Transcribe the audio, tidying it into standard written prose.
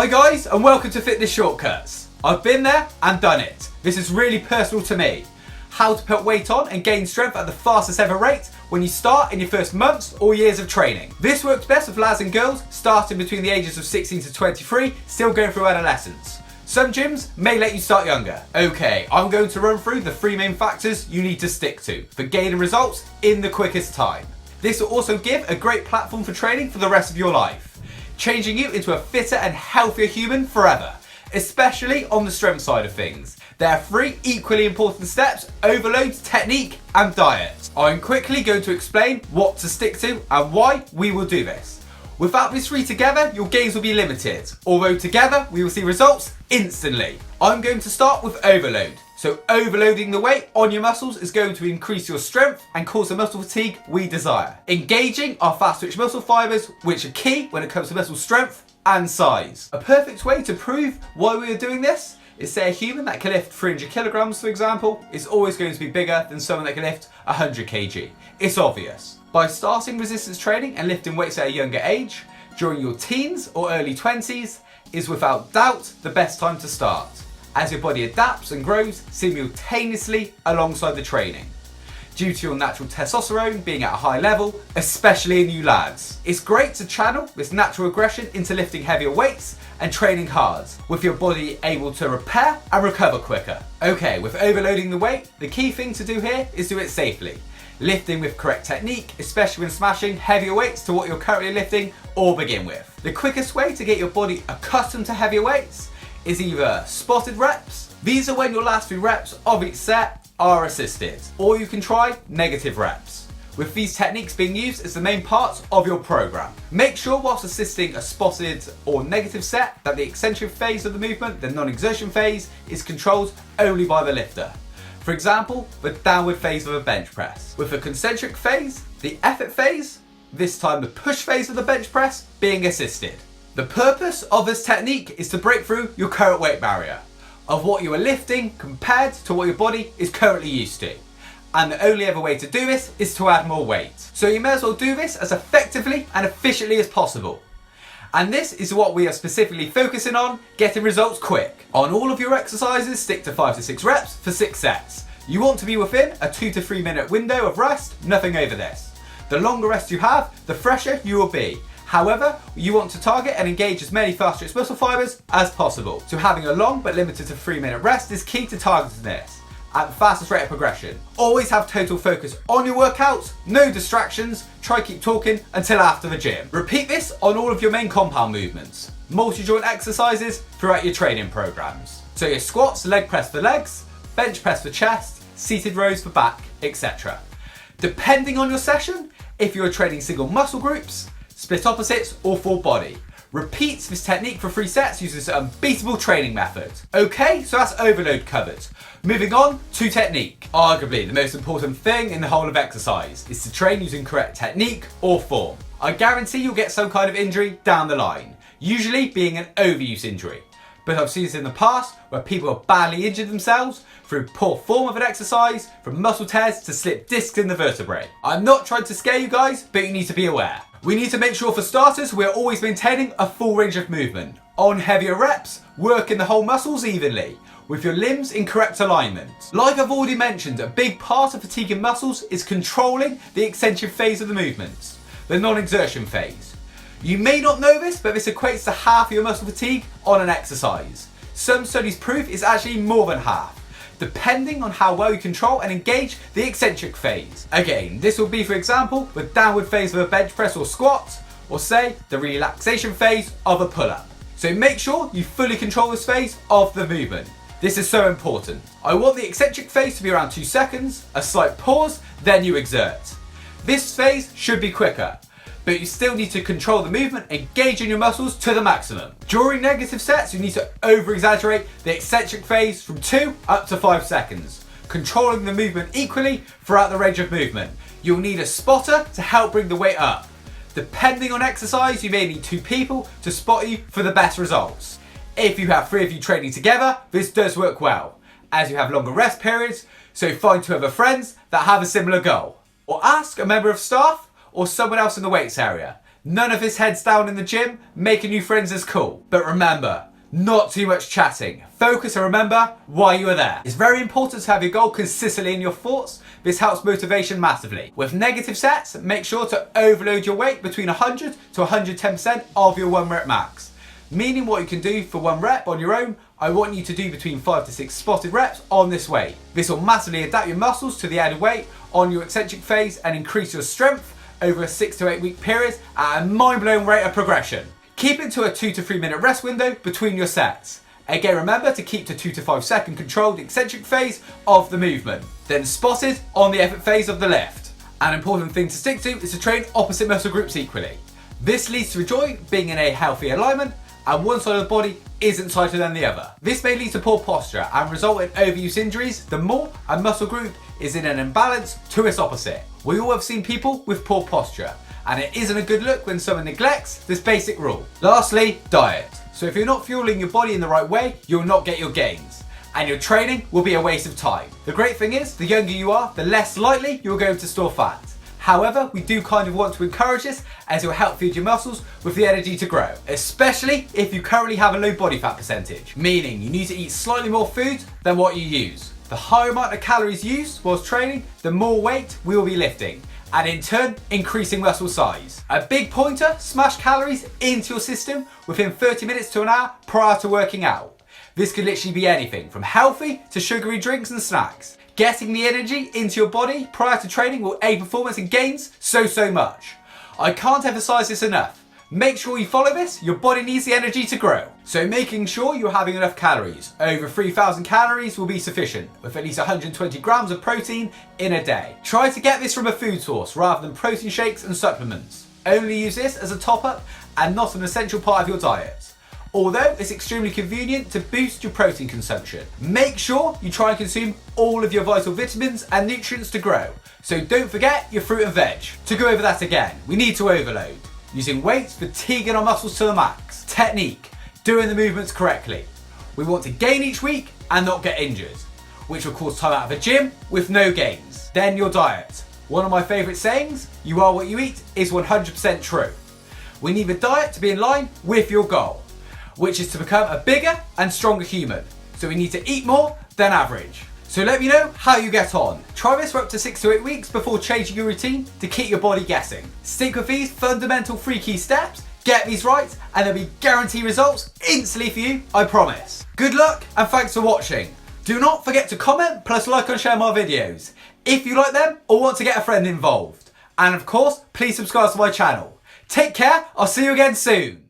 Hi guys, and welcome to Fitness Shortcuts. I've been there and done it. This is really personal to me. How to put weight on and gain strength at the fastest ever rate when you start in your first months or years of training. This works best with lads and girls starting between the ages of 16 to 23, still going through adolescence. Some gyms may let you start younger. Okay, I'm going to run through the 3 main factors you need to stick to for gaining results in the quickest time. This will also give a great platform for training for the rest of your life, changing you into a fitter and healthier human forever, especially on the strength side of things. There are 3 equally important steps: overload, technique and diet. I'm quickly going to explain what to stick to and why we will do this. Without these 3 together, your gains will be limited, although together we will see results instantly. I'm going to start with overload. So overloading the weight on your muscles is going to increase your strength and cause the muscle fatigue we desire. Engaging our fast twitch muscle fibers, which are key when it comes to muscle strength and size. A perfect way to prove why we are doing this is, say, a human that can lift 300 kilograms, for example, is always going to be bigger than someone that can lift 100 kg. It's obvious. By starting resistance training and lifting weights at a younger age, during your teens or early 20s, is without doubt the best time to start, as your body adapts and grows simultaneously alongside the training, due to your natural testosterone being at a high level, especially in you lads. It's great to channel this natural aggression into lifting heavier weights and training hard, with your body able to repair and recover quicker. Okay, with overloading the weight, the key thing to do here is do it safely, lifting with correct technique, especially when smashing heavier weights to what you're currently lifting or begin with. The quickest way to get your body accustomed to heavier weights is either spotted reps. These are when your last few reps of each set are assisted, or you can try negative reps, with these techniques being used as the main parts of your program. Make sure whilst assisting a spotted or negative set that the eccentric phase of the movement, the non-exertion phase, is controlled only by the lifter. For example, the downward phase of a bench press. With the concentric phase, the effort phase, this time the push phase of the bench press, being assisted. The purpose of this technique is to break through your current weight barrier of what you are lifting compared to what your body is currently used to. And the only other way to do this is to add more weight. So you may as well do this as effectively and efficiently as possible. And this is what we are specifically focusing on, getting results quick. On all of your exercises, stick to 5 to 6 reps for 6 sets. You want to be within a 2 to 3 minute window of rest, nothing over this. The longer rest you have, the fresher you will be. However, you want to target and engage as many fast twitch muscle fibers as possible. So having a long but limited to 3 minute rest is key to targeting this at the fastest rate of progression. Always have total focus on your workouts, no distractions, try keep talking until after the gym. Repeat this on all of your main compound movements, multi-joint exercises throughout your training programs. So your squats, leg press for legs, bench press for chest, seated rows for back, etc. Depending on your session, if you're training single muscle groups, split opposites or full body. Repeat this technique for 3 sets using this unbeatable training method. Okay, so that's overload covered. Moving on to technique. Arguably the most important thing in the whole of exercise is to train using correct technique or form. I guarantee you'll get some kind of injury down the line, usually being an overuse injury. But I've seen this in the past where people have badly injured themselves through poor form of an exercise, from muscle tears to slipped discs in the vertebrae. I'm not trying to scare you guys, but you need to be aware. We need to make sure for starters we're always maintaining a full range of movement. On heavier reps, working the whole muscles evenly, with your limbs in correct alignment. Like I've already mentioned, a big part of fatiguing muscles is controlling the eccentric phase of the movements, the non-exertion phase. You may not know this, but this equates to half your muscle fatigue on an exercise. Some studies prove it's actually more than half, depending on how well you control and engage the eccentric phase. Again, this will be, for example, the downward phase of a bench press or squat, or say, the relaxation phase of a pull-up. So make sure you fully control this phase of the movement. This is so important. I want the eccentric phase to be around 2 seconds, a slight pause, then you exert. This phase should be quicker, but you still need to control the movement, engaging your muscles to the maximum. During negative sets, you need to over-exaggerate the eccentric phase from 2 up to 5 seconds, controlling the movement equally throughout the range of movement. You'll need a spotter to help bring the weight up. Depending on exercise, you may need 2 people to spot you for the best results. If you have 3 of you training together, this does work well, as you have longer rest periods, so find 2 other friends that have a similar goal. Or ask a member of staff or someone else in the weights area. None of this heads down in the gym, making new friends is cool. But remember, not too much chatting. Focus and remember why you are there. It's very important to have your goal consistently in your thoughts. This helps motivation massively. With negative sets, make sure to overload your weight between 100 to 110% of your 1 rep max. Meaning what you can do for 1 rep on your own, I want you to do between 5 to 6 spotted reps on this weight. This will massively adapt your muscles to the added weight on your eccentric phase and increase your strength over a 6 to 8 week period at a mind-blowing rate of progression. Keep it to a 2 to 3 minute rest window between your sets. Again, remember to keep to 2 to 5 second controlled eccentric phase of the movement, then spotted on the effort phase of the lift. An important thing to stick to is to train opposite muscle groups equally. This leads to a joint being in a healthy alignment and one side of the body isn't tighter than the other. This may lead to poor posture and result in overuse injuries the more a muscle group is in an imbalance to its opposite. We all have seen people with poor posture, and it isn't a good look when someone neglects this basic rule. Lastly, diet. So if you're not fueling your body in the right way, you'll not get your gains, and your training will be a waste of time. The great thing is, the younger you are, the less likely you're going to store fat. However, we do kind of want to encourage this as it will help feed your muscles with the energy to grow, especially if you currently have a low body fat percentage, meaning you need to eat slightly more food than what you use. The higher amount of calories used whilst training, the more weight we will be lifting, and in turn, increasing muscle size. A big pointer, smash calories into your system within 30 minutes to an hour prior to working out. This could literally be anything from healthy to sugary drinks and snacks. Getting the energy into your body prior to training will aid performance and gains so much. I can't emphasize this enough. Make sure you follow this, your body needs the energy to grow. So making sure you're having enough calories. Over 3,000 calories will be sufficient, with at least 120 grams of protein in a day. Try to get this from a food source rather than protein shakes and supplements. Only use this as a top up and not an essential part of your diet. Although it's extremely convenient to boost your protein consumption. Make sure you try and consume all of your vital vitamins and nutrients to grow. So don't forget your fruit and veg. To go over that again, we need to overload. Using weights, fatiguing our muscles to the max. Technique, doing the movements correctly. We want to gain each week and not get injured, which will cause time out of the gym with no gains. Then your diet. One of my favourite sayings, you are what you eat, is 100% true. We need the diet to be in line with your goal, which is to become a bigger and stronger human. So we need to eat more than average. So let me know how you get on. Try this for up to 6 to 8 weeks before changing your routine to keep your body guessing. Stick with these fundamental 3 key steps, get these right, and there'll be guaranteed results instantly for you, I promise. Good luck and thanks for watching. Do not forget to comment plus like and share my videos if you like them or want to get a friend involved. And of course, please subscribe to my channel. Take care, I'll see you again soon.